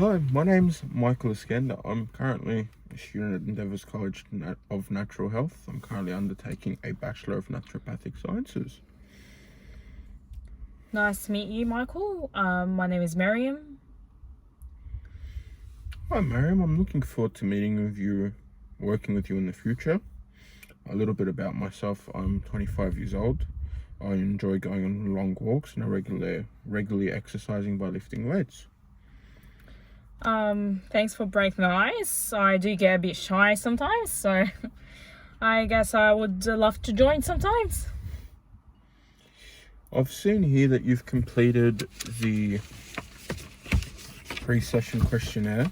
Hi, my name's Michael Iskender. I'm currently a student at Endeavours College of Natural Health. I'm currently undertaking a Bachelor of Naturopathic Sciences. Nice to meet you, Michael. My name is Miriam. Hi, Mariam. I'm looking forward to meeting with you, working with you in the future. A little bit about myself. I'm 25 years old. I enjoy going on long walks and I regularly exercising by lifting weights. Thanks for breaking the ice. I do get a bit shy sometimes, so I guess I would love to join sometimes. I've seen here that you've completed the pre-session questionnaire.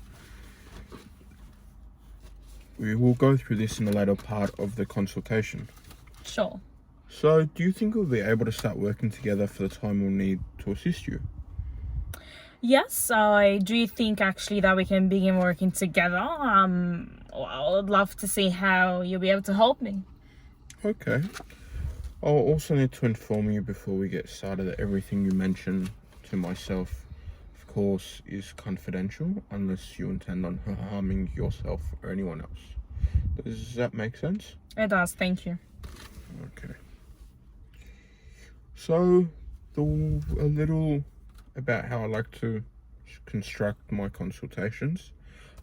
We will go through this in the later part of the consultation. Sure. So, do you think we'll be able to start working together for the time we'll need to assist you? Yes, I do think actually that we can begin working together. I would love to see how you'll be able to help me. Okay. I'll also need to inform you before we get started that everything you mention to myself, of course, is confidential unless you intend on harming yourself or anyone else. Does that make sense? It does, thank you. Okay. So, a little about how I like to construct my consultations.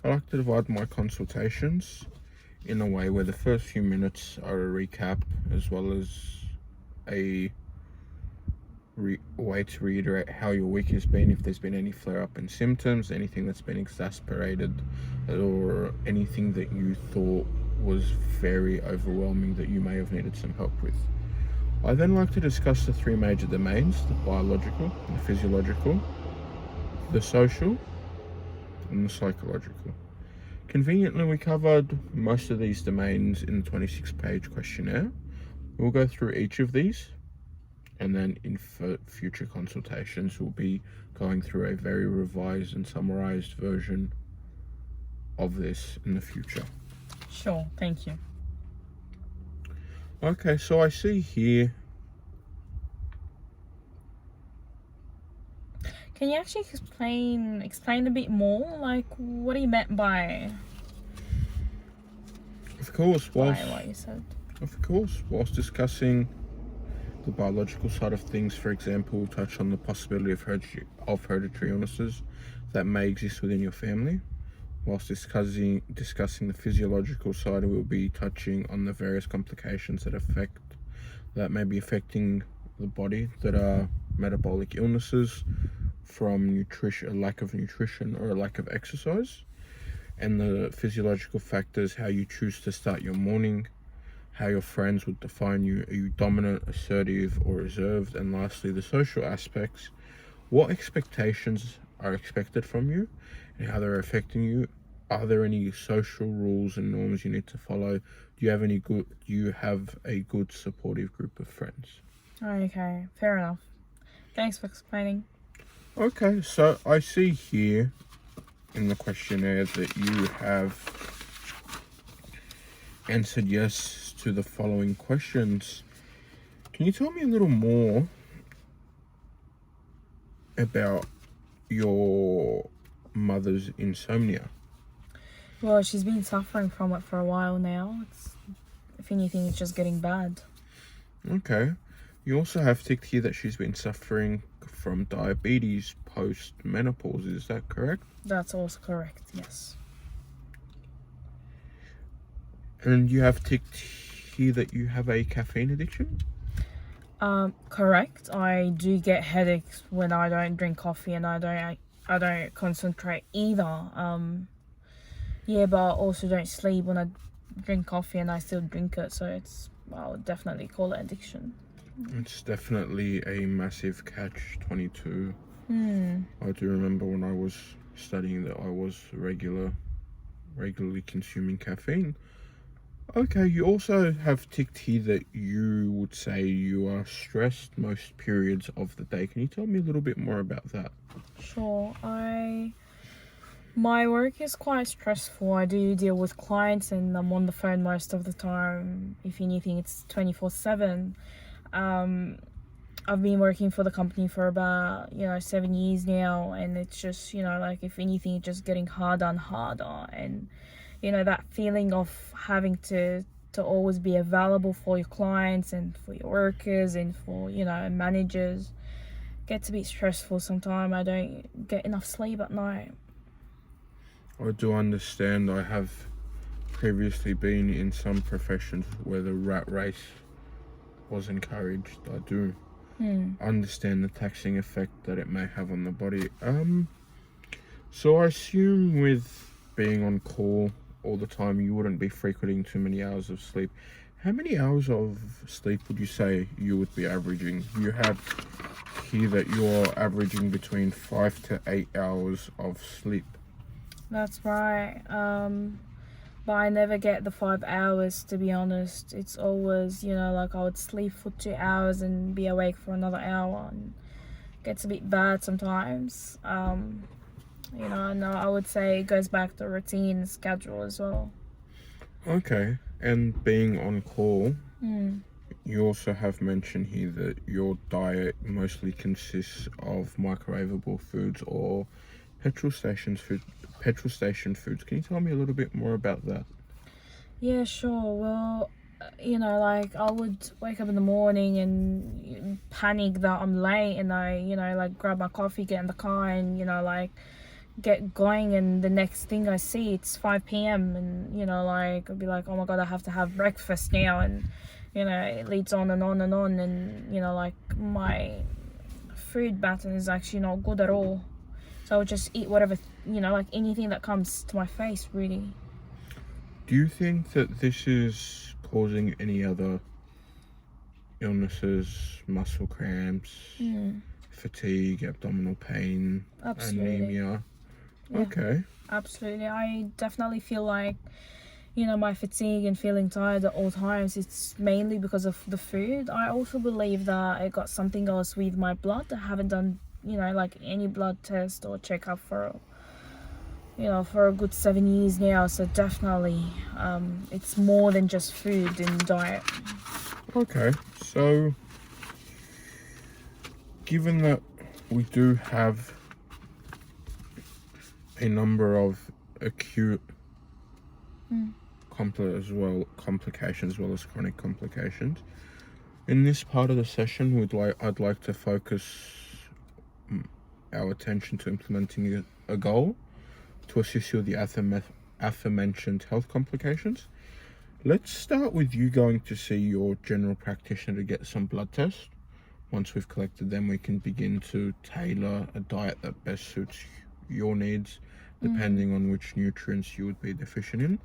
I like to divide my consultations in a way where the first few minutes are a recap as well as a way to reiterate how your week has been, if there's been any flare-up in symptoms, anything that's been exacerbated, or anything that you thought was very overwhelming that you may have needed some help with. I then like to discuss the three major domains: the biological, the physiological, the social, and the psychological. Conveniently, we covered most of these domains in the 26-page questionnaire. We'll go through each of these, and then in future consultations, we'll be going through a very revised and summarized version of this in the future. Sure, thank you. Okay, so I see here. Can you actually explain a bit more? Like, what do you meant by Of course, what you said? whilst discussing the biological side of things, for example, we'll touch on the possibility of hereditary illnesses that may exist within your family. Whilst discussing the physiological side, we'll be touching on the various complications that may be affecting the body, that are metabolic illnesses from nutrition, a lack of nutrition or a lack of exercise, and the physiological factors, how you choose to start your morning, how your friends would define you. Are you dominant, assertive, or reserved? And lastly, the social aspects. What expectations are expected from you and how they're affecting you? Are there any social rules and norms you need to follow? Do you have a good supportive group of friends? Okay, fair enough. Thanks for explaining. Okay, so I see here in the questionnaire that you have answered yes to the following questions. Can you tell me a little more about your mother's insomnia? Well, she's been suffering from it for a while now. If anything, it's just getting bad. Okay. You also have ticked here that she's been suffering from diabetes post-menopause. Is that correct? That's also correct, yes. And you have ticked here that you have a caffeine addiction? Correct. I do get headaches when I don't drink coffee, and I don't concentrate either. Yeah, but I also don't sleep when I drink coffee, and I still drink it. So I would definitely call it addiction. It's definitely a massive catch-22. Hmm. I do remember when I was studying that I was regularly consuming caffeine. Okay, you also have ticked here that you would say you are stressed most periods of the day. Can you tell me a little bit more about that? Sure. My work is quite stressful. I do deal with clients, and I'm on the phone most of the time. If anything, it's 24/7. I've been working for the company for about 7 years now, and it's just like, if anything, it's just getting harder and harder. And that feeling of having to always be available for your clients and for your workers and for managers gets a bit stressful sometimes. I don't get enough sleep at night. I do understand. I have previously been in some professions where the rat race was encouraged. I do understand the taxing effect that it may have on the body. So I assume with being on call all the time, you wouldn't be frequenting too many hours of sleep. How many hours of sleep would you say you would be averaging? You have here that you're averaging between 5 to 8 hours of sleep. That's right. But I never get the 5 hours, to be honest. It's always, like, I would sleep for 2 hours and be awake for another hour, and it gets a bit bad sometimes. And I would say it goes back to routine schedule as well. Okay, and being on call, you also have mentioned here that your diet mostly consists of microwavable foods or petrol station foods. Can you tell me a little bit more about that? Yeah, sure. Well, like, I would wake up in the morning and panic that I'm late, and I, like, grab my coffee, get in the car, and, like, get going, and the next thing I see, it's 5 p.m. and, like, I'll be like, oh my God, I have to have breakfast now, and, it leads on and on and on, and, like, my food pattern is actually not good at all. So I would just eat whatever, like, anything that comes to my face, really. Do you think that this is causing any other illnesses, muscle cramps, fatigue, abdominal pain, Absolutely. anemia? Yeah. Okay. Absolutely. I definitely feel like, my fatigue and feeling tired at all times, it's mainly because of the food. I also believe that I got something else with my blood. I haven't done, like, any blood test or checkup for a good 7 years now. So definitely, it's more than just food and diet. Okay, so given that we do have a number of acute complications as well as chronic complications, in this part of the session I'd like to focus our attention to implementing a goal to assist you with the aforementioned health complications. Let's start with you going to see your general practitioner to get some blood tests. Once we've collected them, we can begin to tailor a diet that best suits your needs, depending on which nutrients you would be deficient in.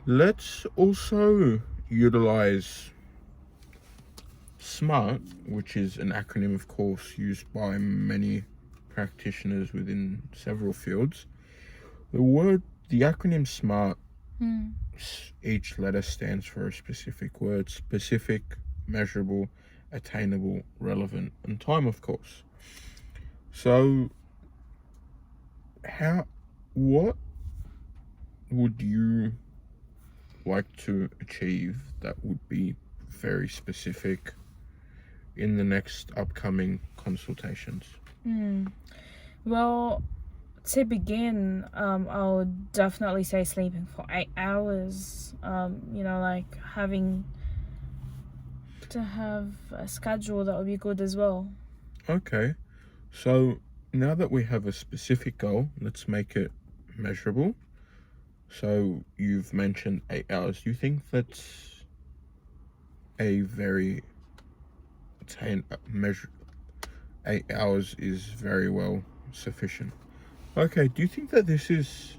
Let's also utilize SMART, which is an acronym, of course, used by many practitioners within several fields. The acronym SMART, each letter stands for a specific word: specific, measurable, attainable, relevant, and time, of course. So what would you like to achieve that would be very specific in the next upcoming consultations? Well, to begin, I would definitely say sleeping for 8 hours. Like, having to have a schedule that would be good as well. Okay, so now that we have a specific goal, let's make it measurable. So you've mentioned 8 hours. Do you think that's a very 8 hours is very well sufficient? Okay, do you think that this is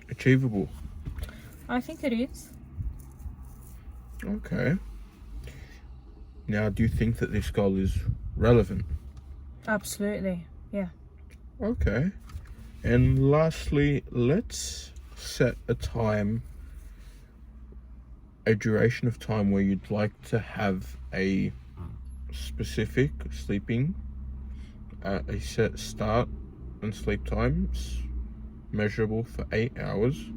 achievable? I think it is. Okay. Now, do you think that this goal is relevant? Absolutely, yeah. Okay. And lastly, let's set a duration of time where you'd like to have a specific sleeping, a set start and sleep times, measurable for 8 hours,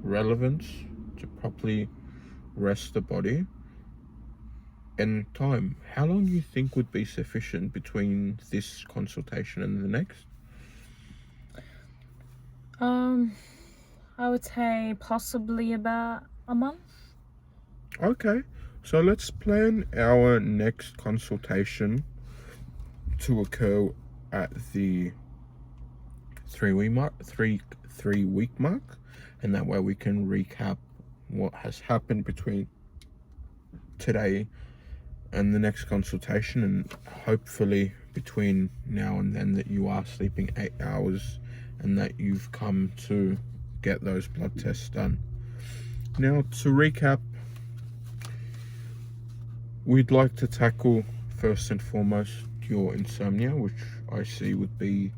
relevant to properly rest the body, and time. How long do you think would be sufficient between this consultation and the next? I would say possibly about a month. Okay, so let's plan our next consultation to occur at the 3 week mark, and that way we can recap what has happened between today and the next consultation, and hopefully between now and then that you are sleeping 8 hours and that you've come to get those blood tests done. Now, to recap, we'd like to tackle first and foremost your insomnia, which I see would be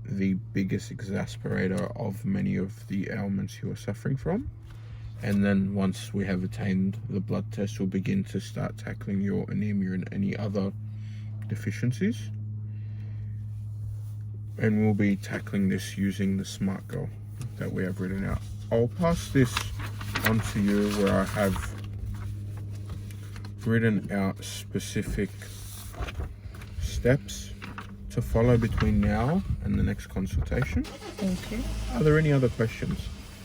the biggest exasperator of many of the ailments you are suffering from. And then once we have attained the blood test, we'll begin to start tackling your anemia and any other deficiencies. And we'll be tackling this using the SMART goal that we have written out. I'll pass this on to you where I have written out specific steps to follow between now and the next consultation. Thank you. Are there any other questions?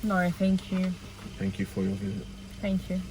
No, thank you. Thank you for your visit. Thank you.